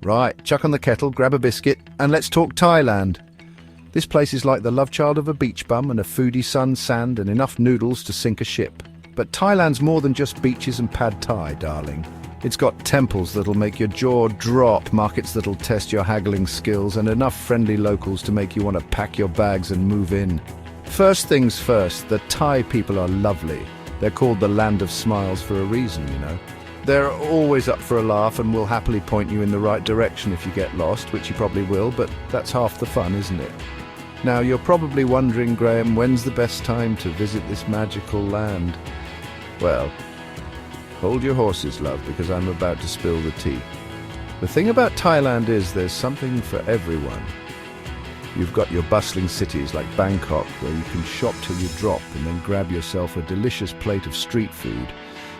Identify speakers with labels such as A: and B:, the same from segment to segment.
A: Right, chuck on the kettle, grab a biscuit, and let's talk Thailand. This place is like the love child of a beach bum and a foodie sun, sand, and enough noodles to sink a ship. But Thailand's more than just beaches and pad thai, darling. It's got temples that'll make your jaw drop, markets that'll test your haggling skills, and enough friendly locals to make you want to pack your bags and move in. First things first, the Thai people are lovely. They're called the Land of Smiles for a reason, you know. They're always up for a laugh and will happily point you in the right direction if you get lost, which you probably will, but that's half the fun, isn't it? Now, you're probably wondering, Graham, when's the best time to visit this magical land? Well, hold your horses, love, because I'm about to spill the tea. The thing about Thailand is there's something for everyone. You've got your bustling cities like Bangkok, where you can shop till you drop and then grab yourself a delicious plate of street food.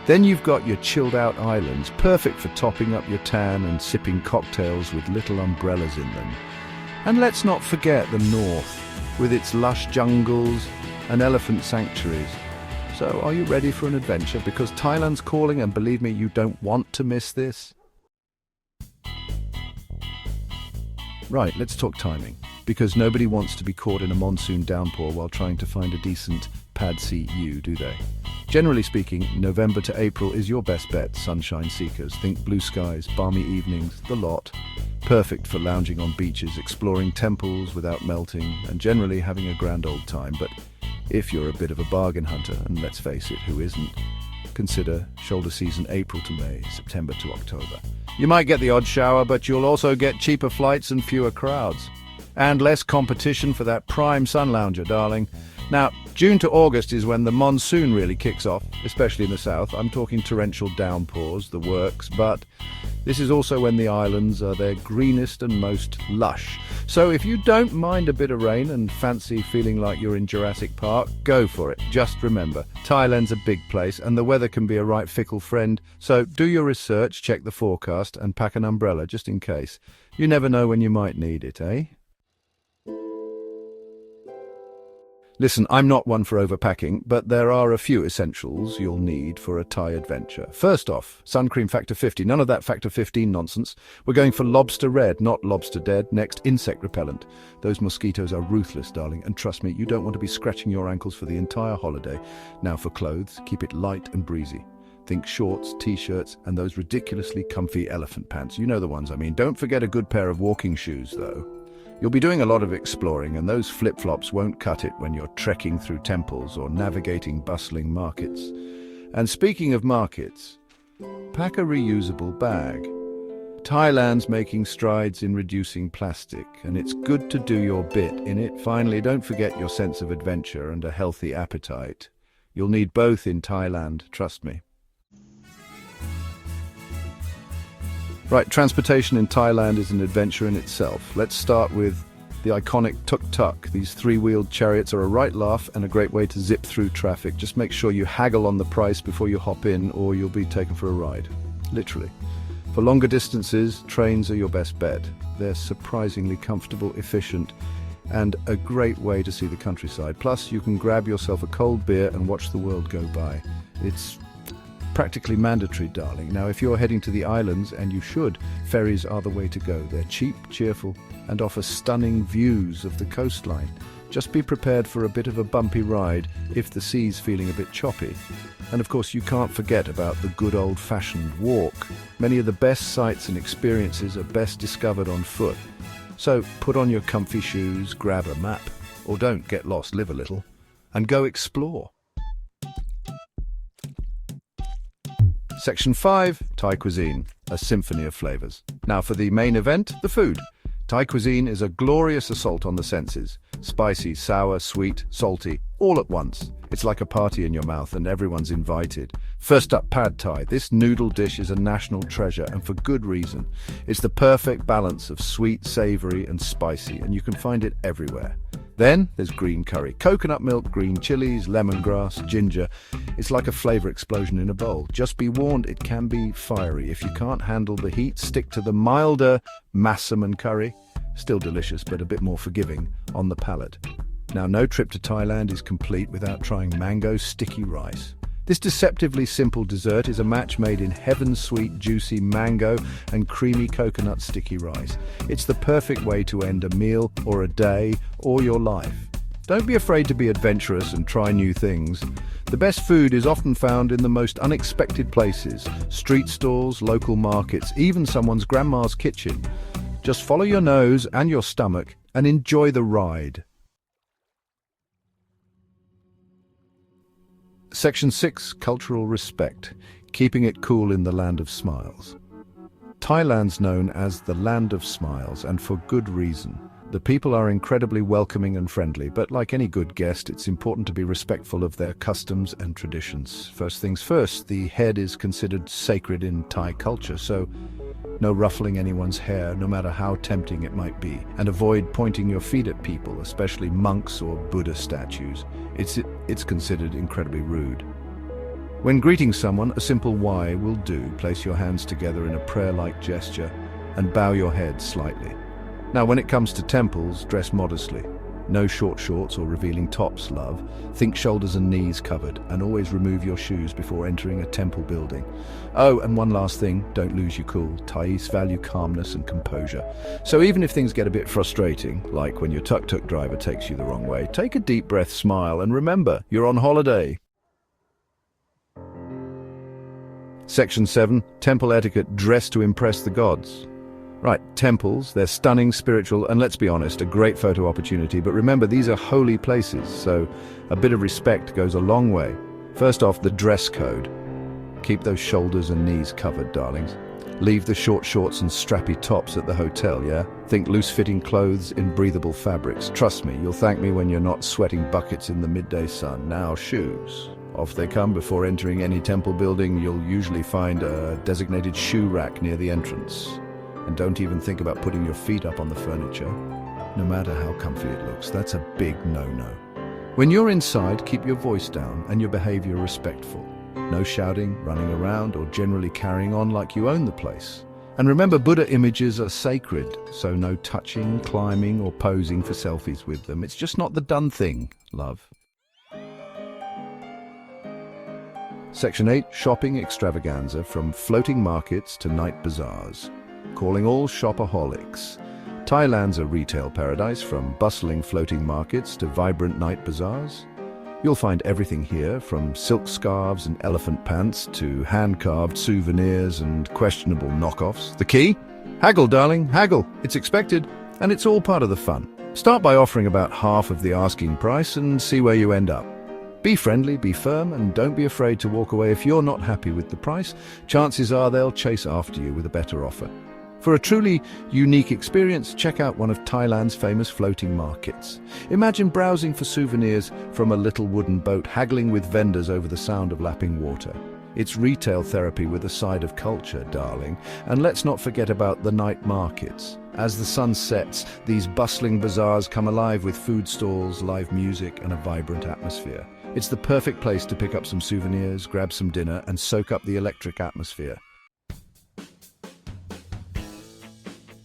A: Then you've got your chilled-out islands, perfect for topping up your tan and sipping cocktails with little umbrellas in them. And let's not forget the north, with its lush jungles and elephant sanctuaries. So are you ready for an adventure? Because Thailand's calling, and believe me, you don't want to miss this. Right, let's talk timing. Because nobody wants to be caught in a monsoon downpour while trying to find a decent pad see ewe, do they? Generally speaking, November to April is your best bet, sunshine seekers. Think blue skies, balmy evenings, the lot. Perfect for lounging on beaches, exploring temples without melting, and generally having a grand old time. But if you're a bit of a bargain hunter, and let's face it, who isn't, consider shoulder season April to May, September to October. You might get the odd shower, but you'll also get cheaper flights and fewer crowds. And less competition for that prime sun lounger, darling. Now, June to August is when the monsoon really kicks off, especially in the south. I'm talking torrential downpours, the works, but this is also when the islands are their greenest and most lush. So if you don't mind a bit of rain and fancy feeling like you're in Jurassic Park, go for it. Just remember, Thailand's a big place and the weather can be a right fickle friend. So do your research, check the forecast, and pack an umbrella just in case. You never know when you might need it, eh? Listen, I'm not one for overpacking, but there are a few essentials you'll need for a Thai adventure. First off, sun cream factor 50. None of that factor 15 nonsense. We're going for lobster red, not lobster dead. Next, insect repellent. Those mosquitoes are ruthless, darling, and trust me, you don't want to be scratching your ankles for the entire holiday. Now for clothes, keep it light and breezy. Think shorts, t-shirts, and those ridiculously comfy elephant pants. You know the ones I mean. Don't forget a good pair of walking shoes, though. You'll be doing a lot of exploring, and those flip-flops won't cut it when you're trekking through temples or navigating bustling markets. And speaking of markets, pack a reusable bag. Thailand's making strides in reducing plastic, and it's good to do your bit in it. Finally, don't forget your sense of adventure and a healthy appetite. You'll need both in Thailand, trust me. Right, transportation in Thailand is an adventure in itself. Let's start with the iconic tuk-tuk. These three-wheeled chariots are a right laugh and a great way to zip through traffic. Just make sure you haggle on the price before you hop in, or you'll be taken for a ride. Literally. For longer distances, trains are your best bet. They're surprisingly comfortable, efficient, and a great way to see the countryside. Plus, you can grab yourself a cold beer and watch the world go by. It's practically mandatory, darling. Now, if you're heading to the islands, and you should, ferries are the way to go. They're cheap, cheerful, and offer stunning views of the coastline. Just be prepared for a bit of a bumpy ride if the sea's feeling a bit choppy. And of course, you can't forget about the good old-fashioned walk. Many of the best sights and experiences are best discovered on foot. So put on your comfy shoes, grab a map, or don't get lost, live a little, and go explore. Section 5, Thai cuisine, a symphony of flavors. Now for the main event, the food. Thai cuisine is a glorious assault on the senses. Spicy, sour, sweet, salty, all at once. It's like a party in your mouth and everyone's invited. First up, pad thai. This noodle dish is a national treasure, and for good reason. It's the perfect balance of sweet, savory, and spicy, and you can find it everywhere. Then there's green curry. Coconut milk, green chilies, lemongrass, ginger. It's like a flavor explosion in a bowl. Just be warned, it can be fiery. If you can't handle the heat, stick to the milder massaman curry. Still delicious, but a bit more forgiving on the palate. Now, no trip to Thailand is complete without trying mango sticky rice. This deceptively simple dessert is a match made in heaven-sweet, juicy mango and creamy coconut sticky rice. It's the perfect way to end a meal or a day or your life. Don't be afraid to be adventurous and try new things. The best food is often found in the most unexpected places: street stalls, local markets, even someone's grandma's kitchen. Just follow your nose and your stomach and enjoy the ride. Section 6. Cultural respect. Keeping it cool in the land of smiles. Thailand's known as the land of smiles, and for good reason. The people are incredibly welcoming and friendly, but like any good guest, it's important to be respectful of their customs and traditions. First things first, the head is considered sacred in Thai culture, so no ruffling anyone's hair, no matter how tempting it might be. And avoid pointing your feet at people, especially monks or Buddha statues. It's considered incredibly rude. When greeting someone, a simple Y will do. Place your hands together in a prayer-like gesture and bow your head slightly. Now, when it comes to temples, dress modestly. No short shorts or revealing tops, love. Think shoulders and knees covered, and always remove your shoes before entering a temple building. Oh, and one last thing, don't lose your cool. Thais value calmness and composure. So even if things get a bit frustrating, like when your tuk-tuk driver takes you the wrong way, take a deep breath, smile, and remember, you're on holiday. Section 7. Temple etiquette. Dress to impress the gods. Right, temples, they're stunning, spiritual, and let's be honest, a great photo opportunity. But remember, these are holy places, so a bit of respect goes a long way. First off, the dress code. Keep those shoulders and knees covered, darlings. Leave the short shorts and strappy tops at the hotel, yeah? Think loose-fitting clothes in breathable fabrics. Trust me, you'll thank me when you're not sweating buckets in the midday sun. Now, shoes. Off they come. Before entering any temple building, you'll usually find a designated shoe rack near the entrance. And don't even think about putting your feet up on the furniture, no matter how comfy it looks. That's a big no-no. When you're inside, keep your voice down and your behavior respectful. No shouting, running around, or generally carrying on like you own the place. And remember, Buddha images are sacred, so no touching, climbing, or posing for selfies with them. It's just not the done thing, love. Section 8. Shopping extravaganza, from floating markets to night bazaars. Calling all shopaholics. Thailand's a retail paradise, from bustling floating markets to vibrant night bazaars. You'll find everything here, from silk scarves and elephant pants to hand-carved souvenirs and questionable knockoffs. The key? Haggle, darling, haggle. It's expected, and it's all part of the fun. Start by offering about half of the asking price and see where you end up. Be friendly, be firm, and don't be afraid to walk away if you're not happy with the price. Chances are they'll chase after you with a better offer. For a truly unique experience, check out one of Thailand's famous floating markets. Imagine browsing for souvenirs from a little wooden boat, haggling with vendors over the sound of lapping water. It's retail therapy with a side of culture, darling. And let's not forget about the night markets. As the sun sets, these bustling bazaars come alive with food stalls, live music, and a vibrant atmosphere. It's the perfect place to pick up some souvenirs, grab some dinner, and soak up the electric atmosphere.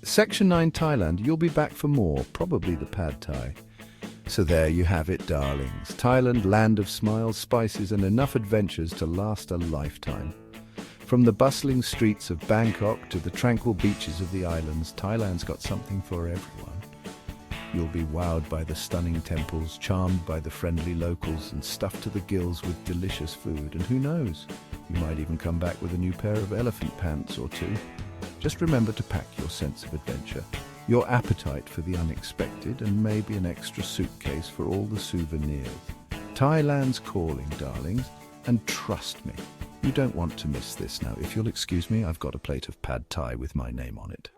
A: Section 9 Thailand, you'll be back for more, probably the pad thai. So there you have it, darlings. Thailand, land of smiles, spices, and enough adventures to last a lifetime. From the bustling streets of Bangkok to the tranquil beaches of the islands, Thailand's got something for everyone. You'll be wowed by the stunning temples, charmed by the friendly locals, and stuffed to the gills with delicious food. And who knows, you might even come back with a new pair of elephant pants or two. Just remember to pack your sense of adventure, your appetite for the unexpected, and maybe an extra suitcase for all the souvenirs. Thailand's calling, darlings, and trust me, you don't want to miss this. Now, if you'll excuse me, I've got a plate of pad thai with my name on it.